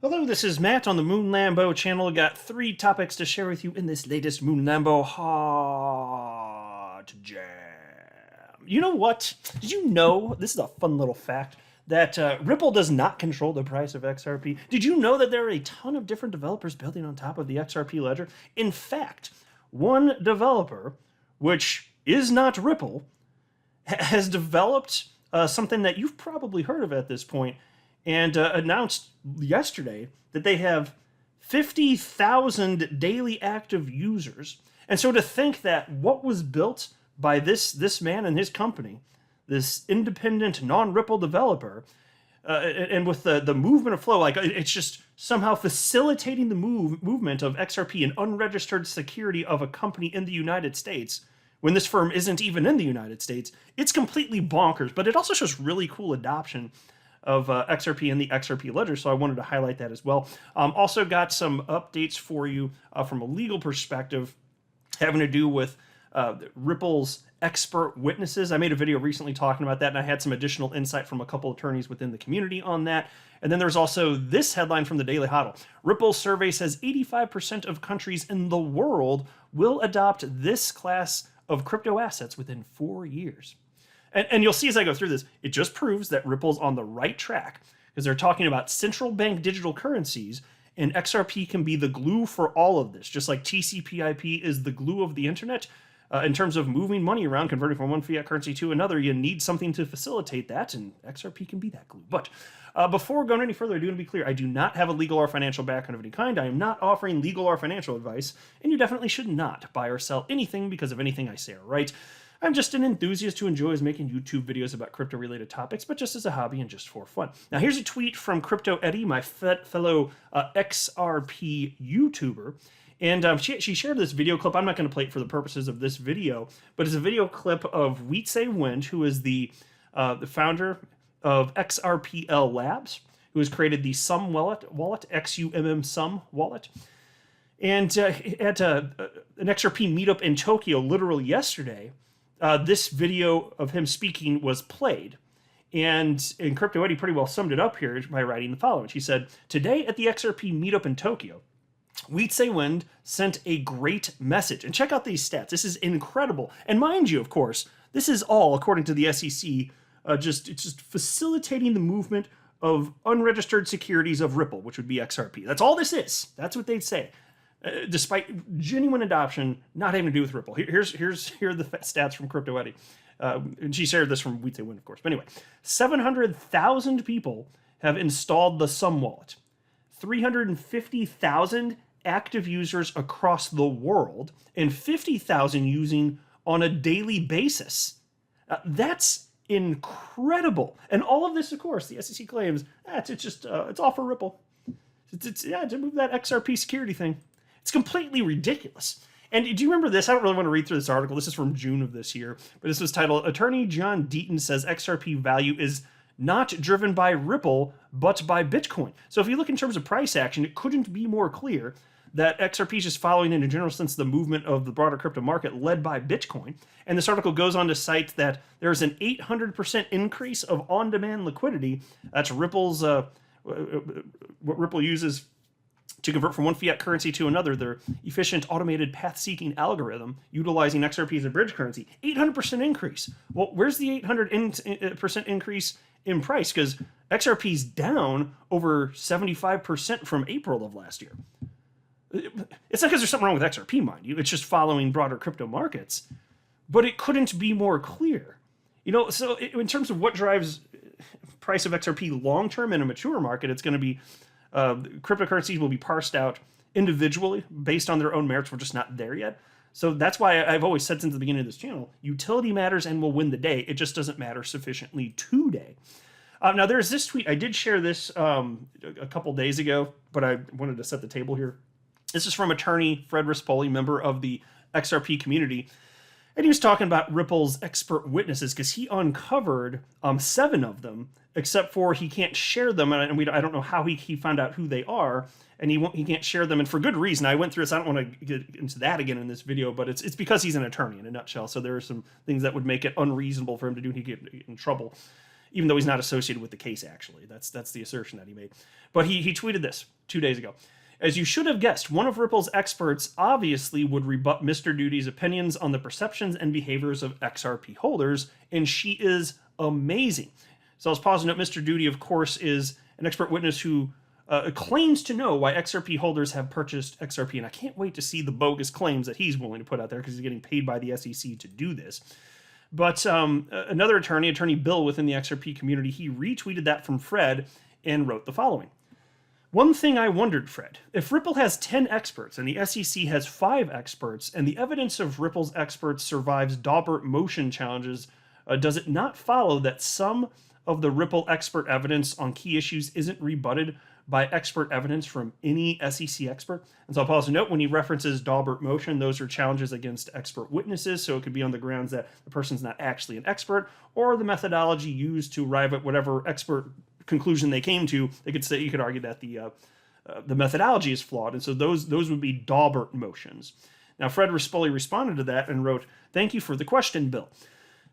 Hello, this is Matt on the Moon Lambo channel. Got 3 topics to share with you in this latest Moon Lambo Hot Jam. You know what? Did you know, this is a fun little fact, that Ripple does not control the price of XRP? Did you know that there are a ton of different developers building on top of the XRP ledger? In fact, one developer, which is not Ripple, has developed something that you've probably heard of at this point, and announced yesterday that they have 50,000 daily active users. And so to think that what was built by this man and his company, this independent non-Ripple developer, and with the movement of flow, like it's just somehow facilitating the movement of XRP, an unregistered security of a company in the United States, when this firm isn't even in the United States, it's completely bonkers. But it also shows really cool adoption of XRP and the XRP ledger, so I wanted to highlight that as well. Also got some updates for you from a legal perspective having to do with Ripple's expert witnesses. I made a video recently talking about that, and I had some additional insight from a couple attorneys within the community on that. And then there's also this headline from the Daily Hodl. Ripple's survey says 85% of countries in the world will adopt this class of crypto assets within 4 years. And you'll see as I go through this, it just proves that Ripple's on the right track, because they're talking about central bank digital currencies, and XRP can be the glue for all of this, just like TCP/IP is the glue of the internet. In terms of moving money around, converting from one fiat currency to another, you need something to facilitate that, and XRP can be that glue. But before going any further, I do want to be clear, I do not have a legal or financial background of any kind. I am not offering legal or financial advice, and you definitely should not buy or sell anything because of anything I say or write. I'm just an enthusiast who enjoys making YouTube videos about crypto-related topics, but just as a hobby and just for fun. Now, here's a tweet from Crypto Eddie, my fellow XRP YouTuber. And she shared this video clip. I'm not going to play it for the purposes of this video, but it's a video clip of Wietse Wind, who is the founder of XRPL Labs, who has created the Sum wallet, XUMM Sum wallet. And at an XRP meetup in Tokyo, literally yesterday, this video of him speaking was played. And Crypto Eddie pretty well summed it up here by writing the following. She said, "Today at the XRP meetup in Tokyo, Wietse Wind sent a great message." And check out these stats. This is incredible. And mind you, of course, this is all, according to the SEC, it's just facilitating the movement of unregistered securities of Ripple, which would be XRP. That's all this is. That's what they'd say. Despite genuine adoption, not having to do with Ripple. Here are the stats from Crypto Eddie. And she shared this from Wietse Wind, of course. But anyway, 700,000 people have installed the Sum wallet. 350,000 active users across the world, and 50,000 using on a daily basis. That's incredible. And all of this, of course, the SEC claims, it's all for Ripple. It's to move that XRP security thing. It's completely ridiculous. And do you remember this? I don't really want to read through this article. This is from June of this year. But this was titled, "Attorney John Deaton says XRP value is not driven by Ripple, but by Bitcoin." So if you look in terms of price action, it couldn't be more clear that XRP is just following, in a general sense, the movement of the broader crypto market led by Bitcoin. And this article goes on to cite that there's an 800% increase of on-demand liquidity. That's Ripple's, what Ripple uses to convert from one fiat currency to another, their efficient automated path-seeking algorithm utilizing XRP as a bridge currency. 800% increase. Well, where's the 800% increase in price? Because XRP's down over 75% from April of last year. It's not because there's something wrong with XRP, mind you. It's just following broader crypto markets. But it couldn't be more clear. You know, so in terms of what drives price of XRP long-term in a mature market, it's going to be cryptocurrencies will be parsed out individually based on their own merits. We're just not there yet. So that's why I've always said since the beginning of this channel, utility matters and will win the day. It just doesn't matter sufficiently today. Now, there's this tweet. I did share this a couple days ago, but I wanted to set the table here. This is from attorney Fred Rispoli, member of the XRP community. And he was talking about Ripple's expert witnesses because he uncovered 7 of them, except for he can't share them. And I don't know how he found out who they are, and he can't share them. And for good reason. I went through this. I don't want to get into that again in this video, but it's because he's an attorney in a nutshell. So there are some things that would make it unreasonable for him to do and he'd get in trouble. even though he's not associated with the case, actually. That's the assertion that he made. But he tweeted this 2 days ago. As you should have guessed, one of Ripple's experts obviously would rebut Mr. Duty's opinions on the perceptions and behaviors of XRP holders, and she is amazing. So let's pause and note Mr. Duty, of course, is an expert witness who claims to know why XRP holders have purchased XRP, and I can't wait to see the bogus claims that he's willing to put out there because he's getting paid by the SEC to do this. But another Attorney Bill within the XRP community, he retweeted that from Fred and wrote the following. One thing I wondered, Fred, if Ripple has 10 experts and the SEC has 5 experts and the evidence of Ripple's experts survives Daubert motion challenges, does it not follow that some of the Ripple expert evidence on key issues isn't rebutted by expert evidence from any SEC expert? And so I'll pause to note when he references Daubert motion, those are challenges against expert witnesses. So it could be on the grounds that the person's not actually an expert or the methodology used to arrive at whatever expert conclusion they came to. They could say, you could argue that the methodology is flawed. And so those would be Daubert motions. Now, Fred Rispoli responded to that and wrote, "Thank you for the question, Bill.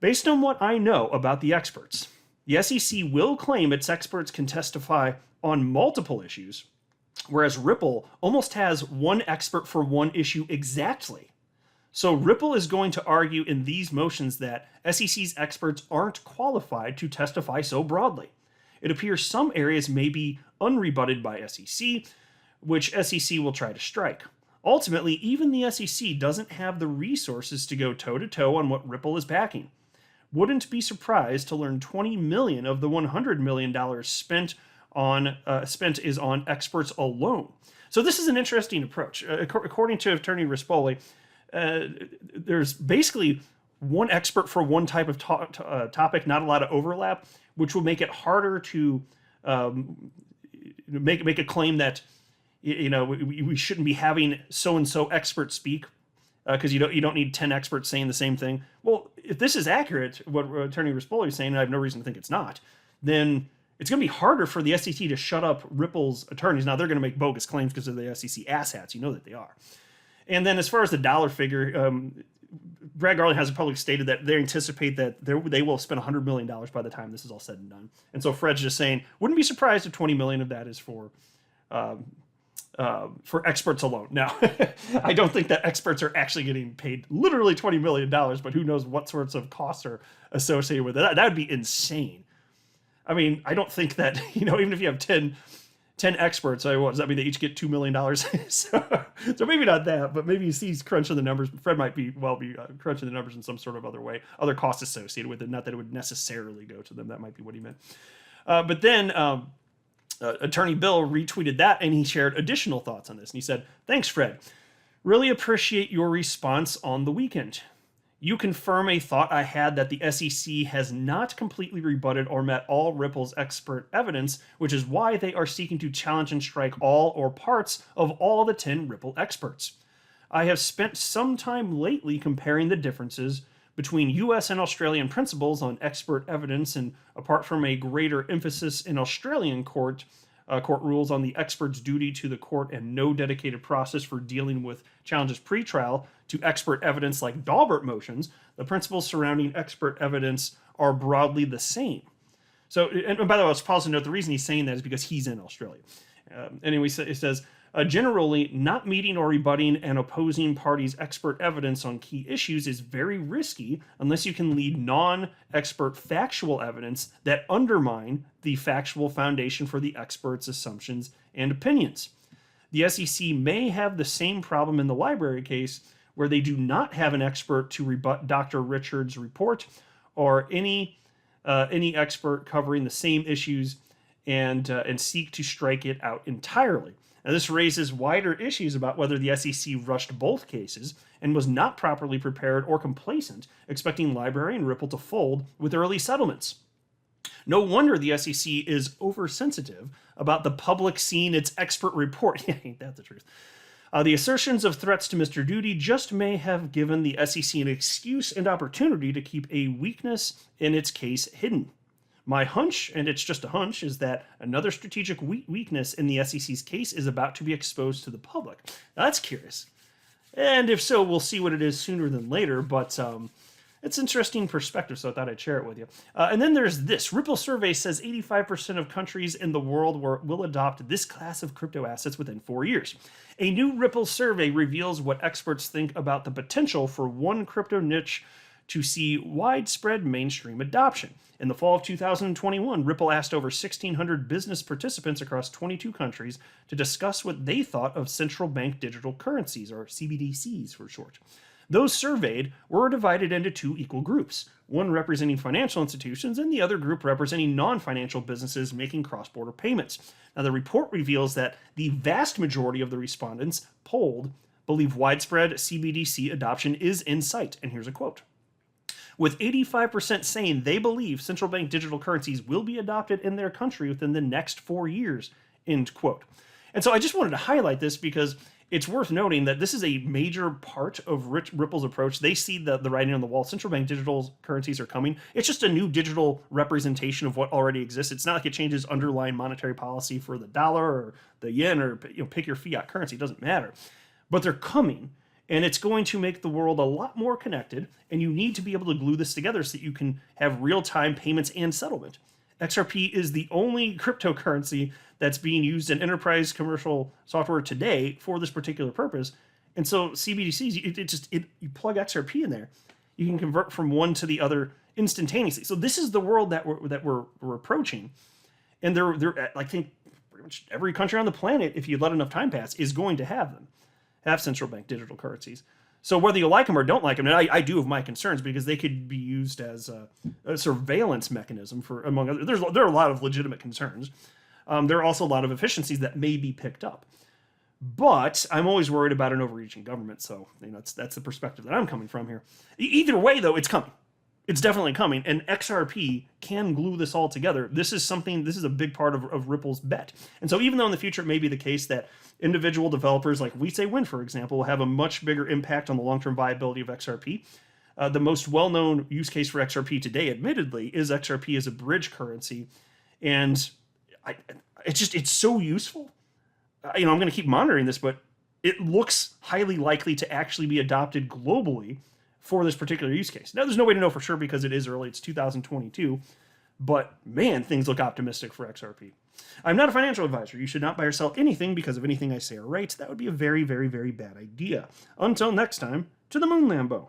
Based on what I know about the experts, the SEC will claim its experts can testify on multiple issues, whereas Ripple almost has one expert for one issue exactly. So Ripple is going to argue in these motions that SEC's experts aren't qualified to testify so broadly. It appears some areas may be unrebutted by SEC, which SEC will try to strike. Ultimately, even the SEC doesn't have the resources to go toe-to-toe on what Ripple is backing. Wouldn't be surprised to learn $20 million of the $100 million spent is on experts alone." So this is an interesting approach. According to Attorney Rispoli, there's basically one expert for one type of topic, not a lot of overlap, which will make it harder to make a claim that we shouldn't be having so-and-so expert speak because you don't need 10 experts saying the same thing. Well, if this is accurate, what Attorney Rispoli is saying, and I have no reason to think it's not, then it's going to be harder for the SEC to shut up Ripple's attorneys. Now, they're going to make bogus claims because of the SEC asshats. You know that they are. And then as far as the dollar figure, Brad Garland has publicly stated that they anticipate that they will spend $100 million by the time this is all said and done. And so Fred's just saying, wouldn't be surprised if 20 million of that is for experts alone. Now, I don't think that experts are actually getting paid literally $20 million, but who knows what sorts of costs are associated with it. That would be insane. I mean, I don't think that, even if you have 10 experts, what does that mean? They each get $2 million. so maybe not that, but maybe he's crunching the numbers. Fred might be crunching the numbers in some sort of other way, other costs associated with it. Not that it would necessarily go to them. That might be what he meant. But then Attorney Bill retweeted that, and he shared additional thoughts on this. And he said, "Thanks, Fred. Really appreciate your response on the weekend. You confirm a thought I had that the SEC has not completely rebutted or met all Ripple's expert evidence, which is why they are seeking to challenge and strike all or parts of all the 10 Ripple experts. I have spent some time lately comparing the differences between US and Australian principles on expert evidence, and apart from a greater emphasis in Australian court rules on the expert's duty to the court and no dedicated process for dealing with challenges pre-trial to expert evidence like Daubert motions, the principles surrounding expert evidence are broadly the same." So, and by the way, I was pausing to note the reason he's saying that is because he's in Australia. Anyway, it says, generally, not meeting or rebutting an opposing party's expert evidence on key issues is very risky unless you can lead non-expert factual evidence that undermine the factual foundation for the expert's assumptions and opinions. The SEC may have the same problem in the library case, where they do not have an expert to rebut Dr. Richard's report or any expert covering the same issues and seek to strike it out entirely. Now, this raises wider issues about whether the SEC rushed both cases and was not properly prepared or complacent, expecting Library and Ripple to fold with early settlements. No wonder the SEC is oversensitive about the public seeing its expert report. Ain't that the truth? The assertions of threats to Mr. Duty just may have given the SEC an excuse and opportunity to keep a weakness in its case hidden. My hunch, and it's just a hunch, is that another strategic weakness in the SEC's case is about to be exposed to the public. Now, that's curious. And if so, we'll see what it is sooner than later, but It's interesting perspective, so I thought I'd share it with you. And then there's this. Ripple survey says 85% of countries in the world will adopt this class of crypto assets within 4 years. A new Ripple survey reveals what experts think about the potential for one crypto niche to see widespread mainstream adoption. In the fall of 2021, Ripple asked over 1,600 business participants across 22 countries to discuss what they thought of central bank digital currencies, or CBDCs for short. Those surveyed were divided into two equal groups, one representing financial institutions and the other group representing non-financial businesses making cross-border payments. Now, the report reveals that the vast majority of the respondents polled believe widespread CBDC adoption is in sight. And here's a quote. With 85% saying they believe central bank digital currencies will be adopted in their country within the next 4 years, end quote. And so I just wanted to highlight this because it's worth noting that this is a major part of Ripple's approach. They see the writing on the wall. Central bank digital currencies are coming. It's just a new digital representation of what already exists. It's not like it changes underlying monetary policy for the dollar or the yen or pick your fiat currency. It doesn't matter. But they're coming, and it's going to make the world a lot more connected, and you need to be able to glue this together so that you can have real-time payments and settlement. XRP is the only cryptocurrency that's being used in enterprise commercial software today for this particular purpose. And so CBDCs, you plug XRP in there, you can convert from one to the other instantaneously. So this is the world that we're approaching, and I think pretty much every country on the planet, if you let enough time pass, is going to have central bank digital currencies. So whether you like them or don't like them, and I do have my concerns because they could be used as a surveillance mechanism for, among others. There are a lot of legitimate concerns. There are also a lot of efficiencies that may be picked up. But I'm always worried about an overreaching government, so that's the perspective that I'm coming from here. Either way, though, it's coming. It's definitely coming, and XRP can glue this all together. This is a big part of Ripple's bet. And so even though in the future it may be the case that individual developers like WeSay for example, will have a much bigger impact on the long-term viability of XRP, the most well-known use case for XRP today, admittedly, is XRP as a bridge currency. And it's so useful. I'm going to keep monitoring this, but it looks highly likely to actually be adopted globally for this particular use case. Now, there's no way to know for sure because it is early. It's 2022. But man, things look optimistic for XRP. I'm not a financial advisor. You should not buy or sell anything because of anything I say or write. That would be a very, very, very bad idea. Until next time, to the moon, Lambo.